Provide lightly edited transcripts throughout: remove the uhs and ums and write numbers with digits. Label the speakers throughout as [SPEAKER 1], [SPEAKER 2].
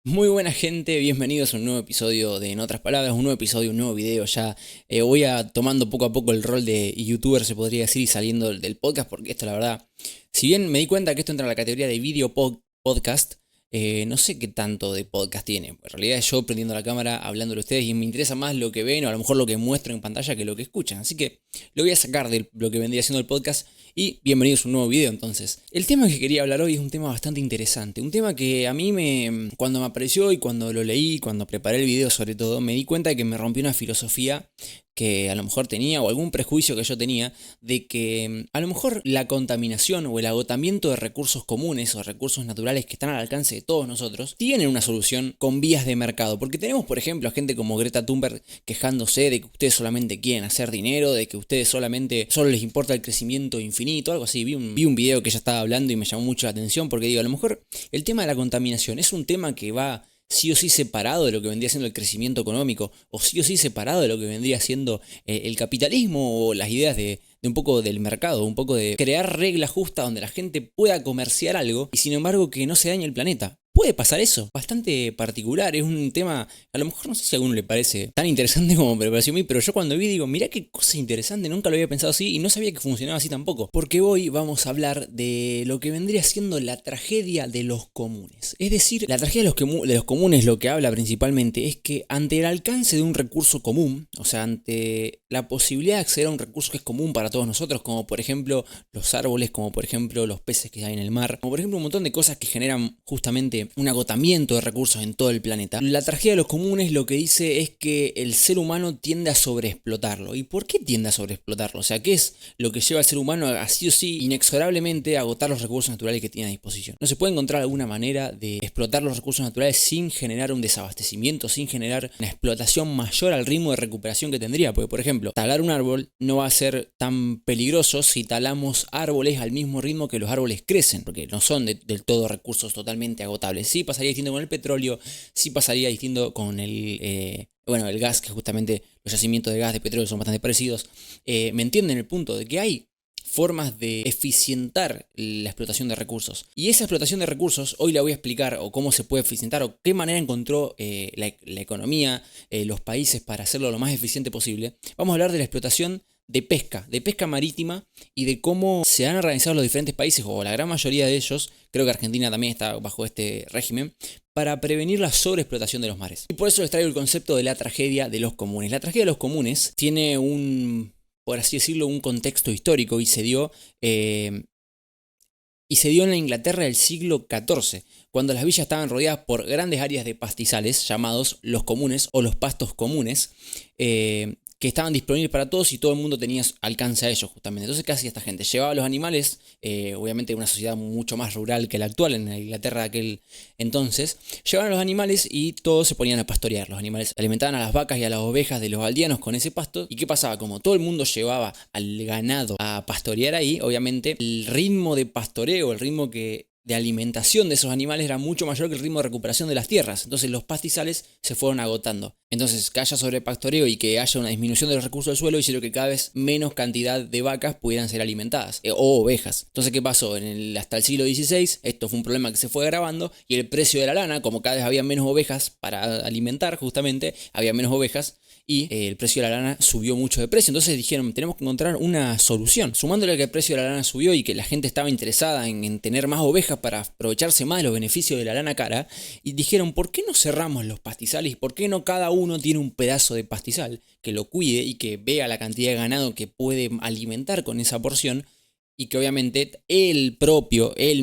[SPEAKER 1] Muy buena gente, bienvenidos a un nuevo episodio de En otras palabras, un nuevo episodio, un nuevo video ya. Voy a tomando poco a poco el rol de youtuber, se podría decir, y saliendo del podcast, porque esto la verdad, si bien me di cuenta que esto entra en la categoría de podcast, no sé qué tanto de podcast tiene. En realidad es yo prendiendo la cámara, hablándole a ustedes y me interesa más lo que ven o a lo mejor lo que muestro en pantalla que lo que escuchan. Así que lo voy a sacar de lo que vendría siendo el podcast y bienvenidos a un nuevo video entonces. El tema que quería hablar hoy es un tema bastante interesante, un tema que a mí cuando me apareció y cuando lo leí, cuando preparé el video sobre todo, me di cuenta de que me rompió una filosofía que a lo mejor tenía o algún prejuicio que yo tenía de que a lo mejor la contaminación o el agotamiento de recursos comunes o recursos naturales que están al alcance de todos nosotros tienen una solución con vías de mercado, porque tenemos por ejemplo a gente como Greta Thunberg quejándose de que ustedes solamente quieren hacer dinero, de que ustedes solo les importa el crecimiento infinito, algo así. Vi un video que ella estaba hablando y me llamó mucho la atención porque digo, a lo mejor el tema de la contaminación es un tema que va sí o sí separado de lo que vendría siendo el crecimiento económico, o sí o sí separado de lo que vendría siendo el capitalismo o las ideas de un poco del mercado, un poco de crear reglas justas donde la gente pueda comerciar algo y sin embargo que no se dañe el planeta. ¿Puede pasar eso? Bastante particular, es un tema, a lo mejor no sé si a alguno le parece tan interesante como me pareció a mí, pero yo cuando vi digo, mirá qué cosa interesante, nunca lo había pensado así y no sabía que funcionaba así tampoco. Porque hoy vamos a hablar de lo que vendría siendo la tragedia de los comunes. Es decir, la tragedia de los comunes lo que habla principalmente es que ante el alcance de un recurso común, o sea, ante la posibilidad de acceder a un recurso que es común para todos nosotros, como por ejemplo los árboles, como por ejemplo los peces que hay en el mar, como por ejemplo un montón de cosas que generan justamente un agotamiento de recursos en todo el planeta. La tragedia de los comunes lo que dice es que el ser humano tiende a sobreexplotarlo. ¿Y por qué tiende a sobreexplotarlo? O sea, ¿qué es lo que lleva al ser humano a sí o sí inexorablemente a agotar los recursos naturales que tiene a disposición? ¿No se puede encontrar alguna manera de explotar los recursos naturales sin generar un desabastecimiento, sin generar una explotación mayor al ritmo de recuperación que tendría? Porque, por ejemplo, talar un árbol no va a ser tan peligroso si talamos árboles al mismo ritmo que los árboles crecen, porque no son del todo recursos totalmente agotables. Sí pasaría distinto con el petróleo, sí pasaría distinto con el gas, que justamente los yacimientos de gas, de petróleo son bastante parecidos. ¿Me entienden el punto de que hay formas de eficientar la explotación de recursos? Y esa explotación de recursos hoy la voy a explicar, o cómo se puede eficientar, o qué manera encontró la economía, los países para hacerlo lo más eficiente posible. Vamos a hablar de la explotación de pesca marítima y de cómo se han organizado los diferentes países, o la gran mayoría de ellos, creo que Argentina también está bajo este régimen, para prevenir la sobreexplotación de los mares. Y por eso les traigo el concepto de la tragedia de los comunes. La tragedia de los comunes tiene por así decirlo, un contexto histórico y se dio en la Inglaterra del siglo XIV, cuando las villas estaban rodeadas por grandes áreas de pastizales llamados los comunes o los pastos comunes, que estaban disponibles para todos y todo el mundo tenía alcance a ellos justamente. Entonces, ¿qué hacía esta gente? Llevaba a los animales, obviamente una sociedad mucho más rural que la actual, en la Inglaterra de aquel entonces, llevaban a los animales y todos se ponían a pastorear. Los animales alimentaban a las vacas y a las ovejas de los aldeanos con ese pasto. ¿Y qué pasaba? Como todo el mundo llevaba al ganado a pastorear ahí, obviamente el ritmo de pastoreo, el ritmo de alimentación de esos animales era mucho mayor que el ritmo de recuperación de las tierras. Entonces los pastizales se fueron agotando. Entonces, que haya sobrepastoreo y que haya una disminución de los recursos del suelo hicieron que cada vez menos cantidad de vacas pudieran ser alimentadas, o ovejas. Entonces, ¿qué pasó? Hasta el siglo XVI, esto fue un problema que se fue agravando y el precio de la lana, como cada vez había menos ovejas para alimentar justamente, había menos ovejas, y el precio de la lana subió mucho de precio. Entonces dijeron, tenemos que encontrar una solución. Sumándole a que el precio de la lana subió y que la gente estaba interesada en tener más ovejas para aprovecharse más de los beneficios de la lana cara, y dijeron, ¿por qué no cerramos los pastizales? ¿Y por qué no cada uno tiene un pedazo de pastizal que lo cuide y que vea la cantidad de ganado que puede alimentar con esa porción? Y que obviamente él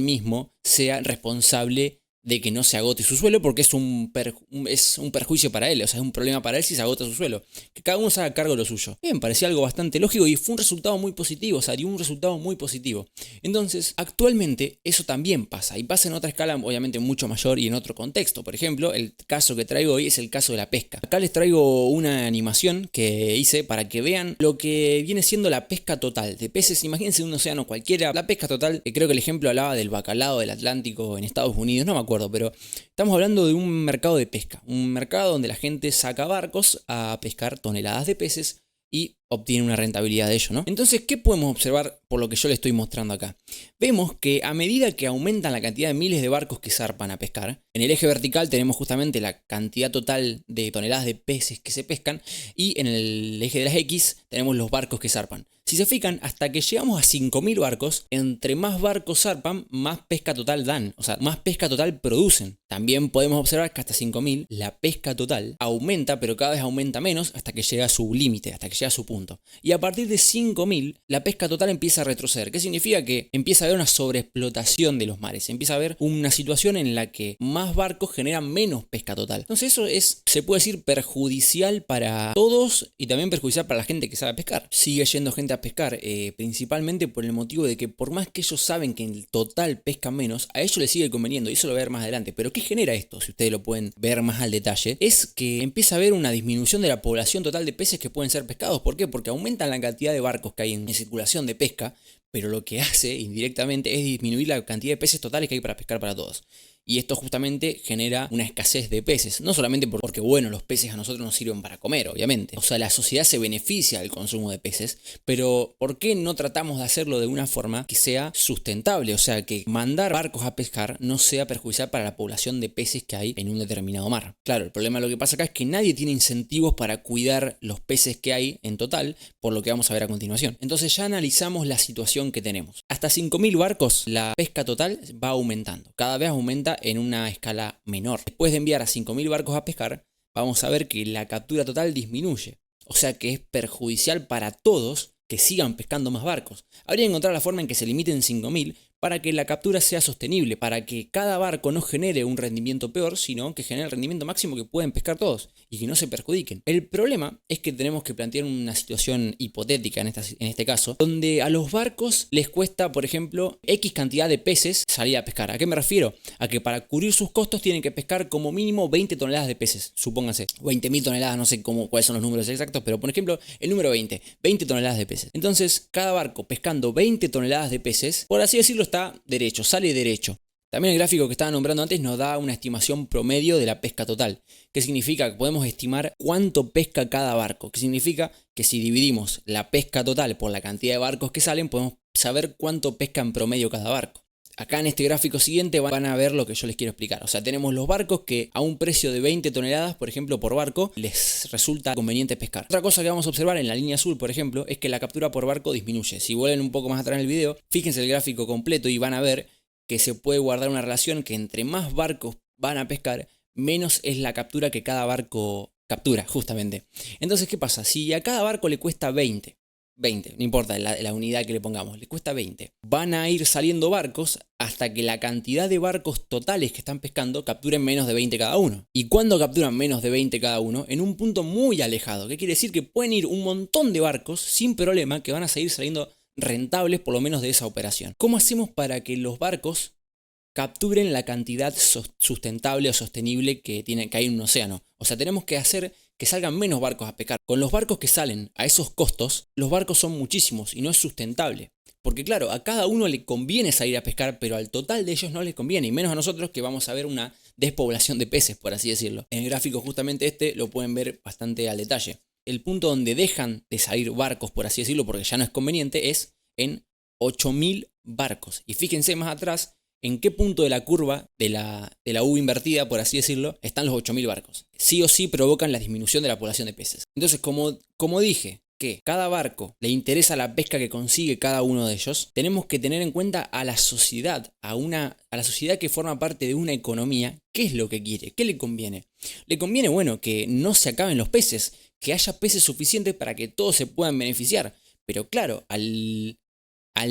[SPEAKER 1] mismo, sea responsable de que no se agote su suelo, porque es un perjuicio para él, o sea, es un problema para él si se agota su suelo. Que cada uno se haga cargo de lo suyo. Bien, parecía algo bastante lógico y fue un resultado muy positivo, o sea, dio un resultado muy positivo. Entonces, actualmente eso también pasa, y pasa en otra escala, obviamente mucho mayor y en otro contexto. Por ejemplo, el caso que traigo hoy es el caso de la pesca. Acá les traigo una animación que hice para que vean lo que viene siendo la pesca total de peces. Imagínense un océano cualquiera. La pesca total, creo que el ejemplo hablaba del bacalao del Atlántico en Estados Unidos, no me acuerdo, pero estamos hablando de un mercado de pesca, un mercado donde la gente saca barcos a pescar toneladas de peces y obtienen una rentabilidad de ello, ¿no? Entonces, ¿qué podemos observar por lo que yo le estoy mostrando acá? Vemos que a medida que aumentan la cantidad de miles de barcos que zarpan a pescar, en el eje vertical tenemos justamente la cantidad total de toneladas de peces que se pescan y en el eje de las X tenemos los barcos que zarpan. Si se fijan, hasta que llegamos a 5.000 barcos, entre más barcos zarpan, más pesca total dan, o sea, más pesca total producen. También podemos observar que hasta 5.000 la pesca total aumenta, pero cada vez aumenta menos hasta que llega a su límite, hasta que llega a su punto. Y a partir de 5.000 la pesca total empieza a retroceder. ¿Qué significa? Que empieza a haber una sobreexplotación de los mares, empieza a haber una situación en la que más barcos generan menos pesca total. Entonces eso es, se puede decir, perjudicial para todos y también perjudicial para la gente que sabe pescar. Sigue yendo gente a pescar, principalmente por el motivo de que por más que ellos saben que en el total pescan menos, a ellos les sigue conveniendo y eso lo voy a ver más adelante. Pero ¿qué genera esto? Si ustedes lo pueden ver más al detalle, es que empieza a haber una disminución de la población total de peces que pueden ser pescados. ¿Por qué? Porque aumentan la cantidad de barcos que hay en circulación de pesca, pero lo que hace indirectamente es disminuir la cantidad de peces totales que hay para pescar para todos. Y esto justamente genera una escasez de peces, no solamente porque bueno, los peces a nosotros nos sirven para comer, obviamente. O sea, la sociedad se beneficia del consumo de peces, pero ¿por qué no tratamos de hacerlo de una forma que sea sustentable? O sea, que mandar barcos a pescar no sea perjudicial para la población de peces que hay en un determinado mar. Claro, el problema de lo que pasa acá es que nadie tiene incentivos para cuidar los peces que hay en total, por lo que vamos a ver a continuación. Entonces ya analizamos la situación que tenemos. Hasta 5.000 barcos la pesca total va aumentando. Cada vez aumenta en una escala menor. Después de enviar a 5.000 barcos a pescar, vamos a ver que la captura total disminuye. O sea que es perjudicial para todos que sigan pescando más barcos. Habría que encontrar la forma en que se limiten 5.000 para que la captura sea sostenible, para que cada barco no genere un rendimiento peor, sino que genere el rendimiento máximo que pueden pescar todos y que no se perjudiquen. El problema es que tenemos que plantear una situación hipotética en este caso, donde a los barcos les cuesta, por ejemplo, X cantidad de peces salir a pescar. ¿A qué me refiero? A que para cubrir sus costos tienen que pescar como mínimo 20 toneladas de peces, supónganse, 20.000 toneladas, no sé cuáles son los números exactos, pero por ejemplo, el número 20 toneladas de peces. Entonces, cada barco pescando 20 toneladas de peces, por así decirlo, está derecho, sale derecho. También el gráfico que estaba nombrando antes nos da una estimación promedio de la pesca total. ¿Qué significa? Que podemos estimar cuánto pesca cada barco. ¿Qué significa? Que si dividimos la pesca total por la cantidad de barcos que salen, podemos saber cuánto pesca en promedio cada barco. Acá en este gráfico siguiente van a ver lo que yo les quiero explicar. O sea, tenemos los barcos que a un precio de 20 toneladas, por ejemplo, por barco, les resulta conveniente pescar. Otra cosa que vamos a observar en la línea azul, por ejemplo, es que la captura por barco disminuye. Si vuelven un poco más atrás en el video, fíjense el gráfico completo y van a ver que se puede guardar una relación que entre más barcos van a pescar, menos es la captura que cada barco captura, justamente. Entonces, ¿qué pasa? Si a cada barco le cuesta 20, no importa la unidad que le pongamos, le cuesta 20. Van a ir saliendo barcos hasta que la cantidad de barcos totales que están pescando capturen menos de 20 cada uno. ¿Y cuándo capturan menos de 20 cada uno? En un punto muy alejado. ¿Qué quiere decir? Que pueden ir un montón de barcos sin problema que van a seguir saliendo rentables por lo menos de esa operación. ¿Cómo hacemos para que los barcos capturen la cantidad sustentable o sostenible que hay en un océano? O sea, tenemos que hacer que salgan menos barcos a pescar. Con los barcos que salen a esos costos, los barcos son muchísimos y no es sustentable. Porque claro, a cada uno le conviene salir a pescar, pero al total de ellos no les conviene, y menos a nosotros que vamos a ver una despoblación de peces, por así decirlo. En el gráfico justamente este lo pueden ver bastante al detalle. El punto donde dejan de salir barcos, por así decirlo, porque ya no es conveniente, es en 8.000 barcos. Y fíjense más atrás en qué punto de la curva de la U invertida, por así decirlo, están los 8.000 barcos. Sí o sí provocan la disminución de la población de peces. Entonces, como dije, que cada barco le interesa la pesca que consigue cada uno de ellos, tenemos que tener en cuenta a la sociedad, a la sociedad que forma parte de una economía. ¿Qué es lo que quiere? ¿Qué le conviene? Le conviene, bueno, que no se acaben los peces, que haya peces suficientes para que todos se puedan beneficiar. Pero claro, al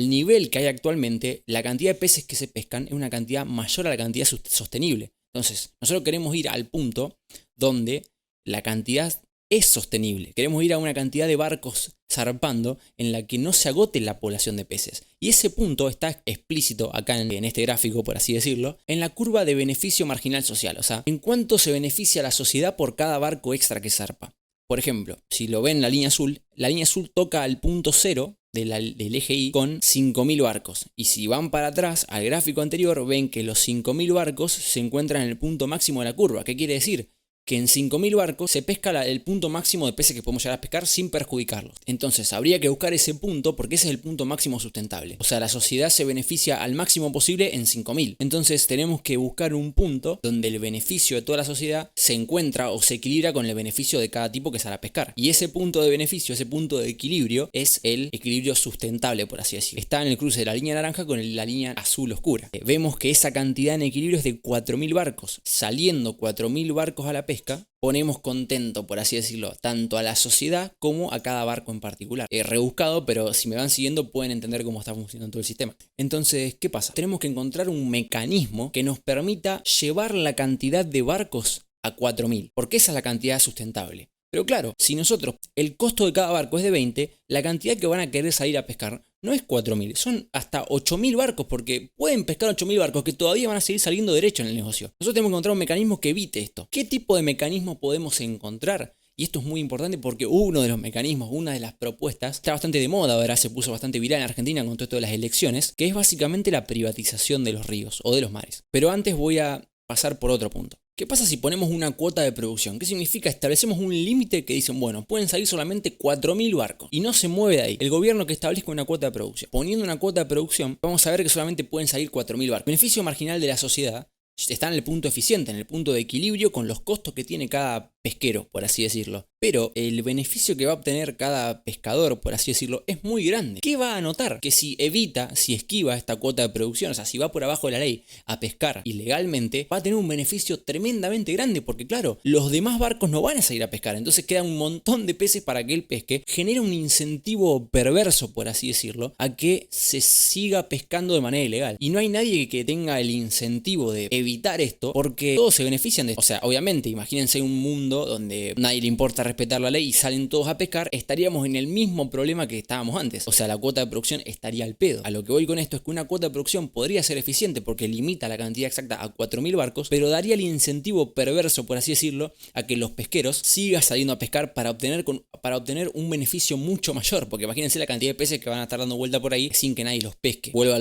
[SPEAKER 1] nivel que hay actualmente, la cantidad de peces que se pescan es una cantidad mayor a la cantidad sostenible. Entonces, nosotros queremos ir al punto donde la cantidad es sostenible. Queremos ir a una cantidad de barcos zarpando en la que no se agote la población de peces. Y ese punto está explícito acá en este gráfico, por así decirlo, en la curva de beneficio marginal social. O sea, en cuánto se beneficia la sociedad por cada barco extra que zarpa. Por ejemplo, si lo ven en la línea azul toca al punto cero del eje Y con 5.000 barcos. Y si van para atrás al gráfico anterior, ven que los 5.000 barcos se encuentran en el punto máximo de la curva. ¿Qué quiere decir? que en 5.000 barcos se pesca el punto máximo de peces que podemos llegar a pescar sin perjudicarlos. Entonces habría que buscar ese punto porque ese es el punto máximo sustentable. O sea, la sociedad se beneficia al máximo posible en 5.000. Entonces tenemos que buscar un punto donde el beneficio de toda la sociedad se encuentra o se equilibra con el beneficio de cada tipo que sale a pescar. Y ese punto de beneficio, ese punto de equilibrio es el equilibrio sustentable, por así decirlo. Está en el cruce de la línea naranja con la línea azul oscura. Vemos que esa cantidad en equilibrio es de 4.000 barcos. Saliendo 4.000 barcos a la pesca, ponemos contento, por así decirlo, tanto a la sociedad como a cada barco en particular. Rebuscado, pero si me van siguiendo pueden entender cómo está funcionando todo el sistema. Entonces, ¿qué pasa? Tenemos que encontrar un mecanismo que nos permita llevar la cantidad de barcos a 4.000, porque esa es la cantidad sustentable. Pero claro, si nosotros, el costo de cada barco es de 20, la cantidad que van a querer salir a pescar no es 4.000, son hasta 8.000 barcos, porque pueden pescar 8.000 barcos que todavía van a seguir saliendo derecho en el negocio. Nosotros tenemos que encontrar un mecanismo que evite esto. ¿Qué tipo de mecanismo podemos encontrar? Y esto es muy importante porque uno de los mecanismos, una de las propuestas, está bastante de moda, ahora se puso bastante viral en Argentina con todo esto de las elecciones, que es básicamente la privatización de los ríos o de los mares. Pero antes voy a pasar por otro punto. ¿Qué pasa si ponemos una cuota de producción? ¿Qué significa? Establecemos un límite que dicen, bueno, pueden salir solamente 4.000 barcos y no se mueve de ahí. El gobierno que establezca una cuota de producción. Poniendo una cuota de producción, vamos a ver que solamente pueden salir 4.000 barcos. El beneficio marginal de la sociedad está en el punto eficiente, en el punto de equilibrio con los costos que tiene cada pesquero, por así decirlo. Pero el beneficio que va a obtener cada pescador, por así decirlo, es muy grande. ¿Qué va a notar? Que si evita, si esquiva esta cuota de producción, o sea, si va por abajo de la ley a pescar ilegalmente, va a tener un beneficio tremendamente grande, porque claro, los demás barcos no van a salir a pescar, entonces queda un montón de peces para que él pesque, genera un incentivo perverso, por así decirlo, a que se siga pescando de manera ilegal. Y no hay nadie que tenga el incentivo de evitar esto, porque todos se benefician de esto. O sea, obviamente, imagínense un mundo donde nadie le importa respetar la ley y salen todos a pescar, estaríamos en el mismo problema que estábamos antes. O sea, la cuota de producción estaría al pedo. A lo que voy con esto es que una cuota de producción podría ser eficiente porque limita la cantidad exacta a 4.000 barcos, pero daría el incentivo perverso, por así decirlo, a que los pesqueros sigan saliendo a pescar para obtener un beneficio mucho mayor. Porque imagínense la cantidad de peces que van a estar dando vuelta por ahí sin que nadie los pesque. Vuelvo a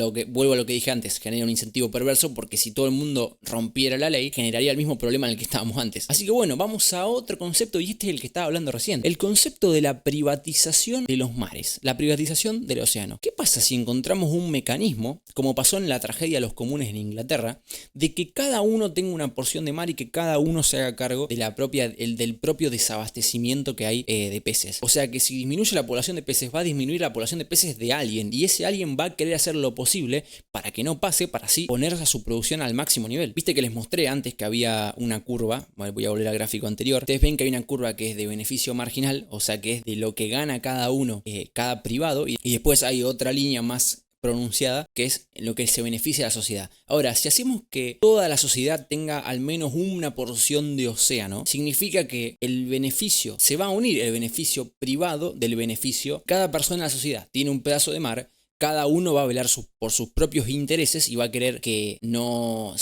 [SPEAKER 1] lo que dije antes, genera un incentivo perverso porque si todo el mundo rompiera la ley, generaría el mismo problema en el que estábamos antes. Así que bueno, vamos a otro concepto y este es el que estaba hablando recién. El concepto de la privatización de los mares, la privatización del océano. ¿Qué pasa si encontramos un mecanismo, como pasó en la tragedia de los comunes en Inglaterra, de que cada uno tenga una porción de mar y que cada uno se haga cargo de del propio desabastecimiento que hay de peces? O sea que si disminuye la población de peces, va a disminuir la población de peces de alguien y ese alguien va a querer hacer lo posible para que no pase, para así poner a su producción al máximo nivel. Viste que les mostré antes que había una curva, voy a volver al gráfico anterior, ustedes ven que hay una curva que es de beneficio marginal, o sea que es de lo que gana cada uno, cada privado, y después hay otra línea más pronunciada que es lo que se beneficia a la sociedad. Ahora, si hacemos que toda la sociedad tenga al menos una porción de océano, significa que el beneficio se va a unir, el beneficio privado del beneficio. Cada persona en la sociedad tiene un pedazo de mar. Cada uno va a velar por sus propios intereses y va a querer que no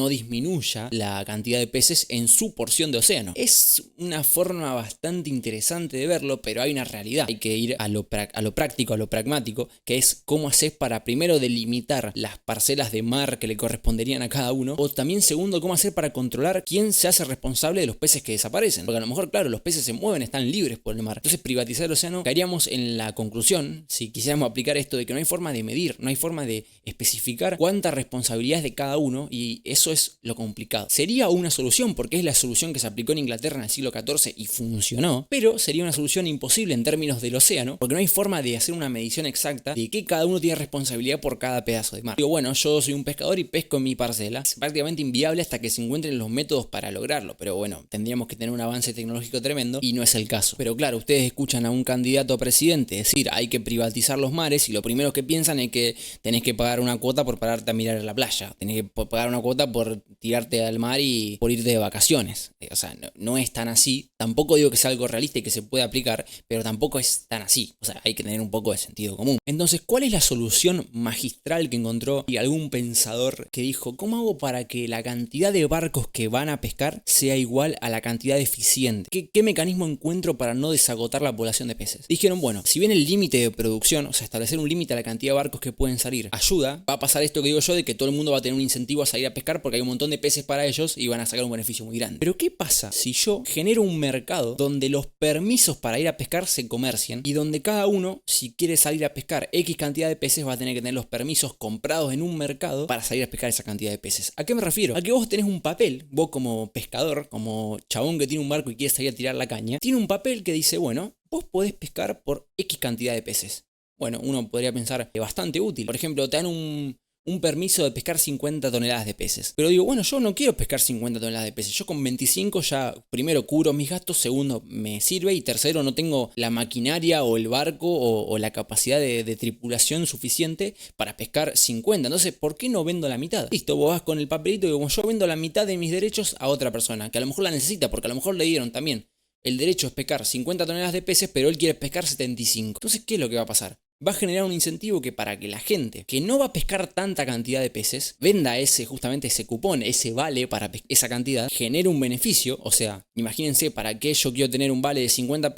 [SPEAKER 1] disminuya la cantidad de peces en su porción de océano. Es una forma bastante interesante de verlo, pero hay una realidad. Hay que ir a lo práctico, a lo pragmático, que es cómo haces para primero delimitar las parcelas de mar que le corresponderían a cada uno, o también segundo, cómo hacer para controlar quién se hace responsable de los peces que desaparecen. Porque a lo mejor, claro, los peces se mueven, están libres por el mar. Entonces, privatizar el océano, caeríamos en la conclusión, si quisiéramos aplicar esto, de que no hay forma de medir, no hay forma de especificar cuánta responsabilidad es de cada uno y eso es lo complicado. Sería una solución porque es la solución que se aplicó en Inglaterra en el siglo XIV y funcionó, pero sería una solución imposible en términos del océano porque no hay forma de hacer una medición exacta de que cada uno tiene responsabilidad por cada pedazo de mar. Digo, bueno, yo soy un pescador y pesco en mi parcela. Es prácticamente inviable hasta que se encuentren los métodos para lograrlo, pero bueno, tendríamos que tener un avance tecnológico tremendo y no es el caso. Pero claro, ustedes escuchan a un candidato a presidente decir hay que privatizar los mares y lo primero que piensan es que tenés que pagar una cuota por pararte a mirar la playa, tenés que pagar una cuota por tirarte al mar y por irte de vacaciones. O sea, no es tan así. Tampoco digo que sea algo realista y que se pueda aplicar, pero tampoco es tan así. O sea, hay que tener un poco de sentido común. Entonces, ¿cuál es la solución magistral que encontró algún pensador que dijo, ¿cómo hago para que la cantidad de barcos que van a pescar sea igual a la cantidad eficiente? ¿Qué mecanismo encuentro para no desagotar la población de peces? Dijeron, bueno, si bien el límite de producción, o sea, establecer un límite a la cantidad de barcos que pueden salir ayuda, va a pasar esto que digo yo de que todo el mundo va a tener un incentivo a salir a pescar porque hay un montón de peces para ellos y van a sacar un beneficio muy grande. Pero ¿qué pasa si yo genero un mercado donde los permisos para ir a pescar se comercian y donde cada uno, si quiere salir a pescar X cantidad de peces, va a tener que tener los permisos comprados en un mercado para salir a pescar esa cantidad de peces? ¿A qué me refiero? A que vos tenés un papel, vos como pescador, como chabón que tiene un barco y quiere salir a tirar la caña, tiene un papel que dice, bueno, vos podés pescar por X cantidad de peces. Bueno, uno podría pensar que bastante útil. Por ejemplo, te dan un permiso de pescar 50 toneladas de peces. Pero digo, bueno, yo no quiero pescar 50 toneladas de peces. Yo con 25 ya, primero, cubro mis gastos, segundo, me sirve y tercero, no tengo la maquinaria o el barco o la capacidad de tripulación suficiente para pescar 50. Entonces, ¿por qué no vendo la mitad? Listo, vos vas con el papelito y digo, yo vendo la mitad de mis derechos a otra persona, que a lo mejor la necesita, porque a lo mejor le dieron también el derecho es pescar 50 toneladas de peces, pero él quiere pescar 75. Entonces, ¿qué es lo que va a pasar? Va a generar un incentivo que para que la gente que no va a pescar tanta cantidad de peces venda justamente ese cupón, ese vale para esa cantidad, genere un beneficio. O sea, imagínense, ¿para qué yo quiero tener un vale de 50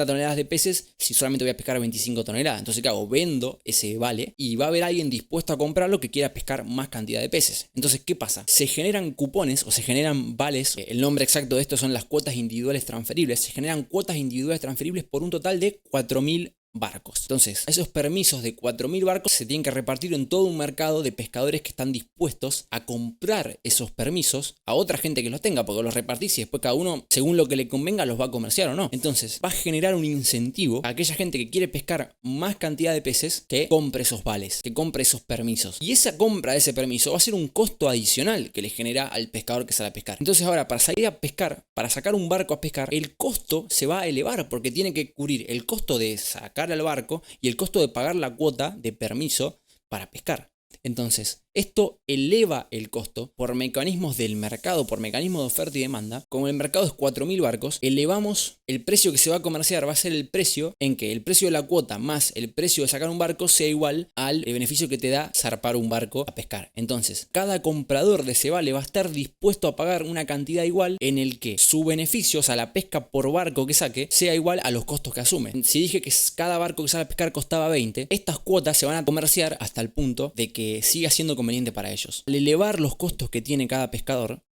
[SPEAKER 1] toneladas de peces si solamente voy a pescar 25 toneladas? Entonces, ¿qué hago? Vendo ese vale y va a haber alguien dispuesto a comprarlo que quiera pescar más cantidad de peces. Entonces, ¿qué pasa? Se generan cupones o se generan vales. El nombre exacto de esto son las cuotas individuales transferibles. Se generan cuotas individuales transferibles por un total de 4.000 barcos. Entonces, esos permisos de 4.000 barcos se tienen que repartir en todo un mercado de pescadores que están dispuestos a comprar esos permisos a otra gente que los tenga, porque los repartís y después cada uno, según lo que le convenga, los va a comerciar o no. Entonces, va a generar un incentivo a aquella gente que quiere pescar más cantidad de peces que compre esos vales, que compre esos permisos. Y esa compra de ese permiso va a ser un costo adicional que le genera al pescador que sale a pescar. Entonces, ahora, para salir a pescar, para sacar un barco a pescar, el costo se va a elevar porque tiene que cubrir el costo de sacar al barco y el costo de pagar la cuota de permiso para pescar. Entonces, esto eleva el costo por mecanismos del mercado, por mecanismos de oferta y demanda. Como el mercado es 4.000 barcos, elevamos el precio que se va a comerciar, va a ser el precio en que el precio de la cuota más el precio de sacar un barco sea igual al beneficio que te da zarpar un barco a pescar. Entonces, cada comprador de ese vale va a estar dispuesto a pagar una cantidad igual en el que su beneficio, o sea, la pesca por barco que saque, sea igual a los costos que asume. Si dije que cada barco que sale a pescar costaba 20, estas cuotas se van a comerciar hasta el punto de que siga siendo conveniente para ellos. Al elevar los costos que tiene cada pescador,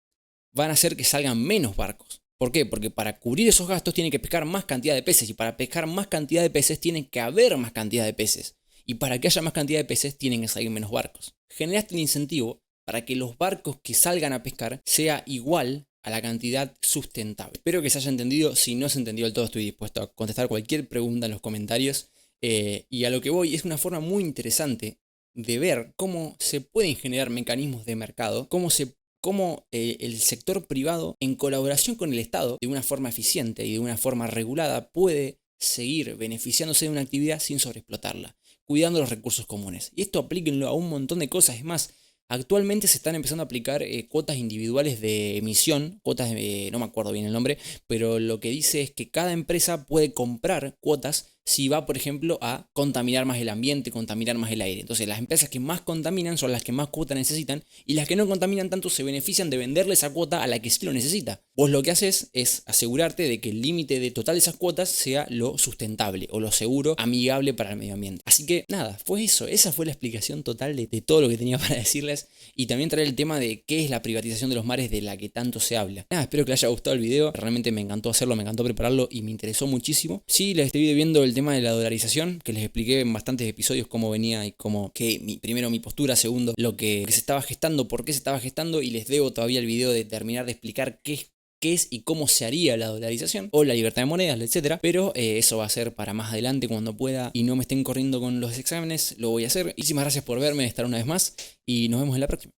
[SPEAKER 1] van a hacer que salgan menos barcos. ¿Por qué? Porque para cubrir esos gastos tienen que pescar más cantidad de peces y para pescar más cantidad de peces tienen que haber más cantidad de peces y para que haya más cantidad de peces tienen que salir menos barcos. Generaste el incentivo para que los barcos que salgan a pescar sea igual a la cantidad sustentable. Espero que se haya entendido. Si no se entendió del todo, estoy dispuesto a contestar cualquier pregunta en los comentarios. Y a lo que voy, es una forma muy interesante de ver cómo se pueden generar mecanismos de mercado, cómo el sector privado, en colaboración con el Estado, de una forma eficiente y de una forma regulada, puede seguir beneficiándose de una actividad sin sobreexplotarla, cuidando los recursos comunes. Y esto aplíquenlo a un montón de cosas. Es más, actualmente se están empezando a aplicar cuotas individuales de emisión, cuotas de, no me acuerdo bien el nombre, pero lo que dice es que cada empresa puede comprar cuotas si va, por ejemplo, a contaminar más el ambiente, contaminar más el aire. Entonces, las empresas que más contaminan son las que más cuota necesitan y las que no contaminan tanto se benefician de venderle esa cuota a la que sí lo necesita. Vos lo que haces es asegurarte de que el límite de total de esas cuotas sea lo sustentable o lo seguro, amigable para el medio ambiente. Así que nada, fue eso. Esa fue la explicación total de todo lo que tenía para decirles y también traer el tema de qué es la privatización de los mares de la que tanto se habla. Nada, espero que les haya gustado el video. Realmente me encantó hacerlo, me encantó prepararlo y me interesó muchísimo. Sí, les estoy viendo el tema de la dolarización, que les expliqué en bastantes episodios cómo venía y cómo, primero mi postura, segundo lo que se estaba gestando, por qué se estaba gestando, y les debo todavía el video de terminar de explicar qué es y cómo se haría la dolarización o la libertad de monedas, etcétera. Pero eso va a ser para más adelante cuando pueda y no me estén corriendo con los exámenes, lo voy a hacer. Muchísimas gracias por verme, estar una vez más y nos vemos en la próxima.